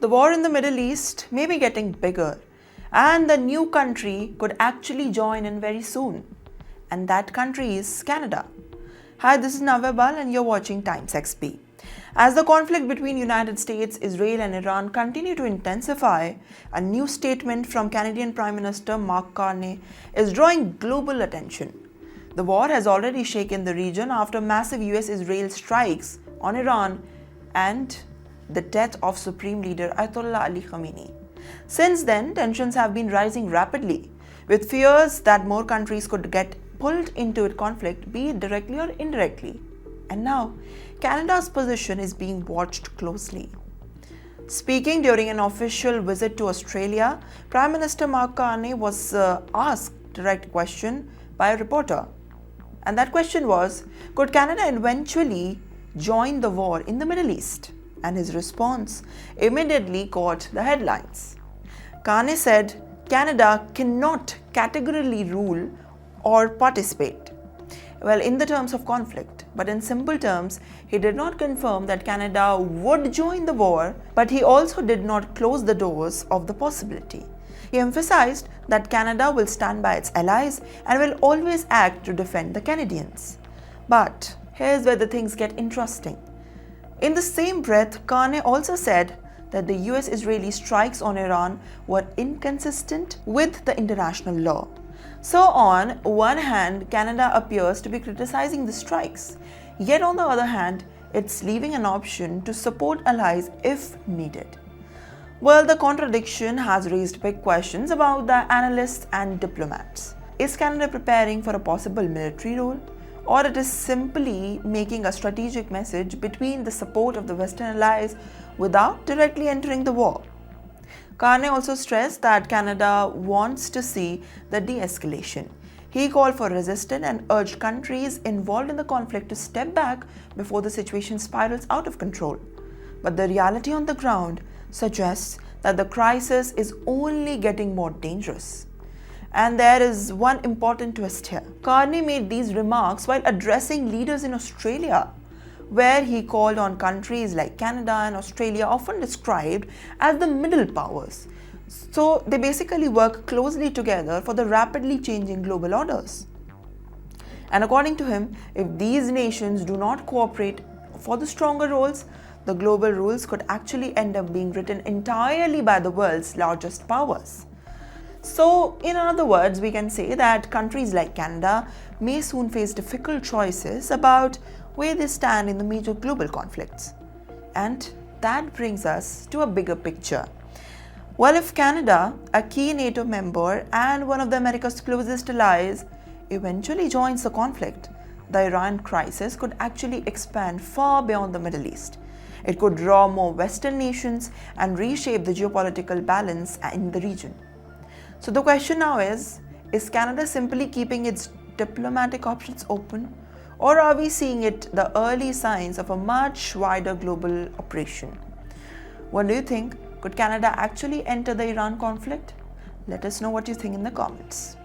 The war in the Middle East may be getting bigger, and the new country could actually join in very soon. And that country is Canada. Hi, this is Navyabal and you're watching TimesXP. As the conflict between United States, Israel and Iran continue to intensify, a new statement from Canadian Prime Minister Mark Carney is drawing global attention. The war has already shaken the region after massive US-Israel strikes on Iran and the death of Supreme Leader Ayatollah Ali Khamenei. Since then, tensions have been rising rapidly, with fears that more countries could get pulled into a conflict, be it directly or indirectly. And now, Canada's position is being watched closely. Speaking during an official visit to Australia, Prime Minister Mark Carney was asked a direct question by a reporter. And that question was, could Canada eventually join the war in the Middle East? And his response immediately caught the headlines. Carney said Canada cannot categorically rule or participate, in the terms of conflict. But in simple terms, he did not confirm that Canada would join the war, but he also did not close the doors of the possibility. He emphasized that Canada will stand by its allies and will always act to defend the Canadians. But here's where the things get interesting. In the same breath, Carney also said that the US-Israeli strikes on Iran were inconsistent with the international law. So on one hand, Canada appears to be criticizing the strikes, yet on the other hand, it's leaving an option to support allies if needed. Well, the contradiction has raised big questions about the analysts and diplomats. Is Canada preparing for a possible military role? Or it is simply making a strategic message between the support of the Western allies without directly entering the war? Carney also stressed that Canada wants to see the de-escalation. He called for resistance and urged countries involved in the conflict to step back before the situation spirals out of control. But the reality on the ground suggests that the crisis is only getting more dangerous. And there is one important twist here. Carney made these remarks while addressing leaders in Australia, where he called on countries like Canada and Australia, often described as the middle powers. So they basically work closely together for the rapidly changing global orders. And according to him, if these nations do not cooperate for the stronger roles, the global rules could actually end up being written entirely by the world's largest powers. So, in other words, we can say that countries like Canada may soon face difficult choices about where they stand in the major global conflicts. And that brings us to a bigger picture. Well, if Canada, a key NATO member and one of the America's closest allies, eventually joins the conflict, the Iran crisis could actually expand far beyond the Middle East. It could draw more Western nations and reshape the geopolitical balance in the region. So the question now is Canada simply keeping its diplomatic options open, or are we seeing the early signs of a much wider global operation? What do you think? Could Canada actually enter the Iran conflict? Let us know what you think in the comments.